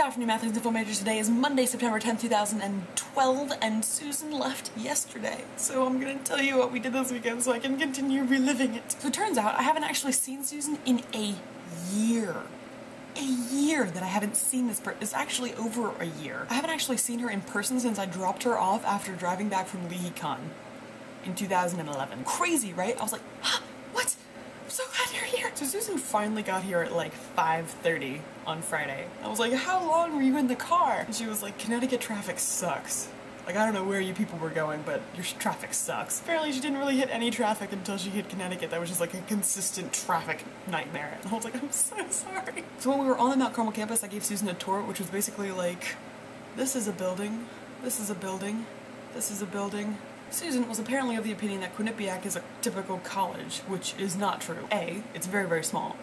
afternoon, Mathletes and Info Majors. Today is Monday, September 10th, 2012, and Susan left yesterday. So I'm gonna tell you what we did this weekend so I can continue reliving it. So it turns out I haven't actually seen Susan in a year. A year that I haven't seen this person. It's actually over a year. I haven't actually seen her in person since I dropped her off after driving back from LehiCon in 2011. Crazy, right? I was like, huh, what? I'm so glad you're here. So Susan finally got here at like 5:30 on Friday. I was like, how long were you in the car? And she was like, Connecticut traffic sucks. Like, I don't know where you people were going, but your traffic sucks. Apparently she didn't really hit any traffic until she hit Connecticut. That was just like a consistent traffic nightmare. And I was like, I'm so sorry. So when we were on the Mount Carmel campus, I gave Susan a tour, which was basically like, this is a building, this is a building, this is a building. Susan was apparently of the opinion that Quinnipiac is a typical college, which is not true. A, it's very, very small.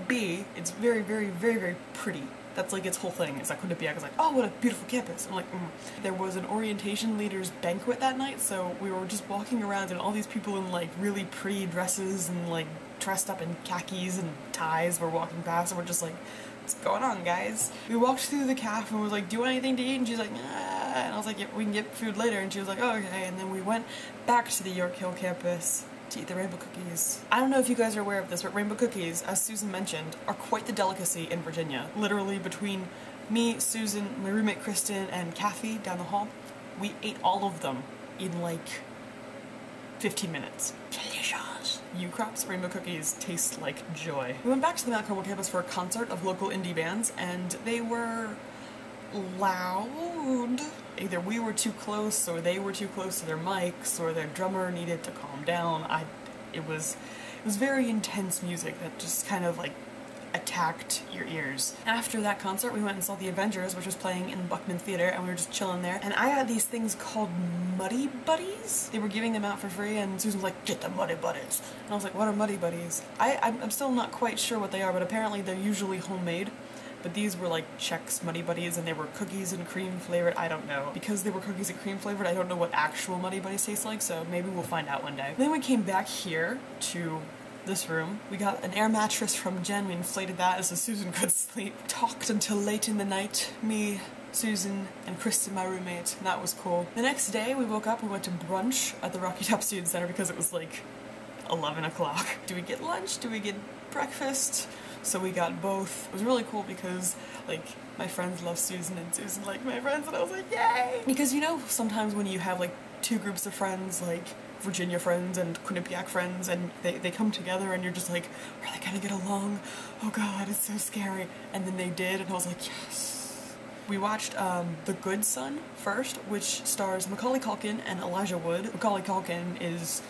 B, it's very, very, very, very pretty. That's like its whole thing. It's like Quinnipiac is like, oh, what a beautiful campus. I'm like, There was an orientation leaders banquet that night, so we were just walking around and all these people in like really pretty dresses and like dressed up in khakis and ties were walking past, and we're just like, what's going on, guys? We walked through the cafe and was like, do you want anything to eat? And she's like, nah. And I was like, yeah, we can get food later. And she was like, oh, okay. And then we went back to the York Hill campus to eat the rainbow cookies. I don't know if you guys are aware of this, but rainbow cookies, as Susan mentioned, are quite the delicacy in Virginia. Literally between me, Susan, my roommate Kristen, and Kathy down the hall, we ate all of them in like 15 minutes. Delicious. U-Crop's rainbow cookies taste like joy. We went back to the Mount Carmel campus for a concert of local indie bands, and they were loud. Either we were too close, or they were too close to their mics, or their drummer needed to calm down. It was very intense music that just kind of like attacked your ears. After that concert, we went and saw The Avengers, which was playing in Buckman Theater, and we were just chilling there. And I had these things called Muddy Buddies. They were giving them out for free, and Susan was like, get the Muddy Buddies. And I was like, what are Muddy Buddies? I'm still not quite sure what they are, but apparently they're usually homemade. But these were like Chex Muddy Buddies, and they were cookies and cream flavored. I don't know. Because they were cookies and cream flavored, I don't know what actual Muddy Buddies taste like, so maybe we'll find out one day. Then we came back here to this room. We got an air mattress from Jen. We inflated that so Susan could sleep. Talked until late in the night. Me, Susan, and Kristen, my roommate. And that was cool. The next day, we woke up, we went to brunch at the Rocky Top Student Center because it was like 11 o'clock. Do we get lunch? Do we get breakfast? So we got both. It was really cool because, like, my friends love Susan and Susan liked my friends, and I was like, yay! Because, you know, sometimes when you have, like, two groups of friends, like, Virginia friends and Quinnipiac friends, and they come together and you're just like, are they gonna get along? Oh god, it's so scary. And then they did, and I was like, yes! We watched The Good Son first, which stars Macaulay Culkin and Elijah Wood. Macaulay Culkin is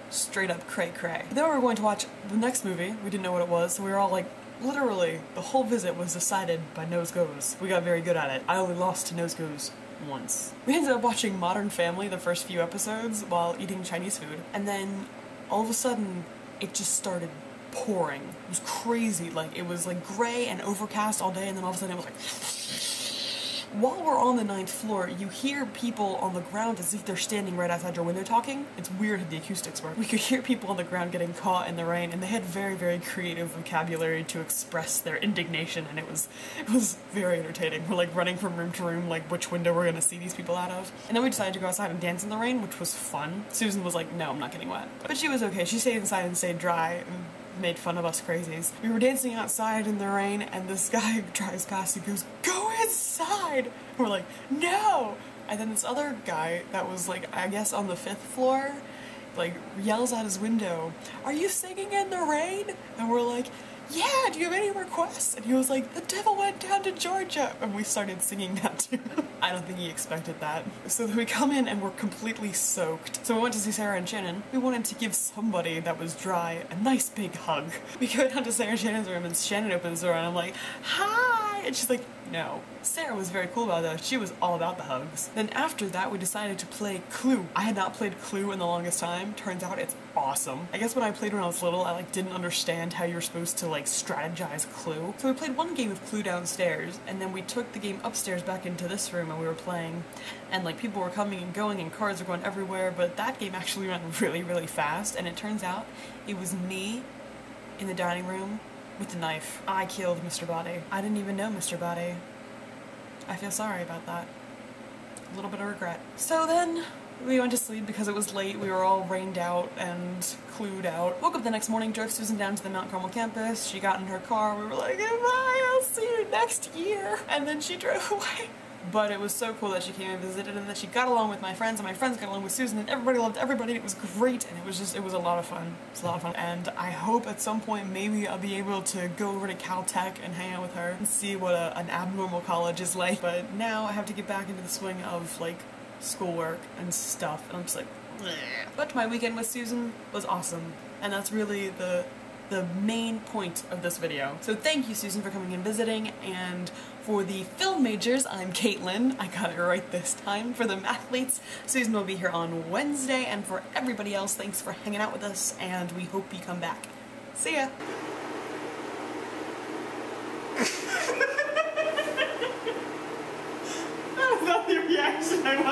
straight up cray-cray. Then we were going to watch the next movie. We didn't know what it was, so we were all like, literally, the whole visit was decided by nose goes. We got very good at it. I only lost to nose goes once. We ended up watching Modern Family the first few episodes while eating Chinese food, and then all of a sudden it just started pouring. It was crazy. Like, it was like gray and overcast all day, and then all of a sudden it was like while we're on the 9th floor, you hear people on the ground as if they're standing right outside your window talking. It's weird how the acoustics work. We could hear people on the ground getting caught in the rain, and they had very, very creative vocabulary to express their indignation, and it was very entertaining. We're like running from room to room, like which window we're gonna see these people out of. And then we decided to go outside and dance in the rain, which was fun. Susan was like, no, I'm not getting wet. But she was okay. She stayed inside and stayed dry, and made fun of us crazies. We were dancing outside in the rain, and this guy drives past and goes, go inside! And we're like, no! And then this other guy that was like, I guess on the 5th floor, like yells out his window, are you singing in the rain? And we're like, yeah, do you have any requests? And he was like, the devil went down to Georgia! And we started singing that too. I don't think he expected that. So then we come in and we're completely soaked. So we went to see Sarah and Shannon. We wanted to give somebody that was dry a nice big hug. We go down to Sarah and Shannon's room, and Shannon opens the door and I'm like, hi! And she's like, no. Sarah was very cool about that. She was all about the hugs. Then after that, we decided to play Clue. I had not played Clue in the longest time. Turns out it's awesome. I guess when I played when I was little, I like didn't understand how you were supposed to like strategize Clue. So we played one game of Clue downstairs, and then we took the game upstairs back into this room and we were playing, and like people were coming and going and cards were going everywhere, but that game actually went really, really fast, and it turns out it was me in the dining room with the knife. I killed Mr. Body. I didn't even know Mr. Body. I feel sorry about that. A little bit of regret. So then we went to sleep because it was late. We were all rained out and clued out. Woke up the next morning, drove Susan down to the Mount Carmel campus. She got in her car. We were like, goodbye, I'll see you next year. And then she drove away. But it was so cool that she came and visited and that she got along with my friends and my friends got along with Susan and everybody loved everybody. It was great and it was a lot of fun. It was a lot of fun. And I hope at some point maybe I'll be able to go over to Caltech and hang out with her and see what an abnormal college is like. But now I have to get back into the swing of like schoolwork and stuff and I'm just like, bleh. But my weekend with Susan was awesome and that's really the main point of this video. So thank you, Susan, for coming and visiting, and for the film majors, I'm Caitlin. I got it right this time. For the mathletes, Susan will be here on Wednesday, and for everybody else, thanks for hanging out with us, and we hope you come back. See ya! That was not the reaction I wanted.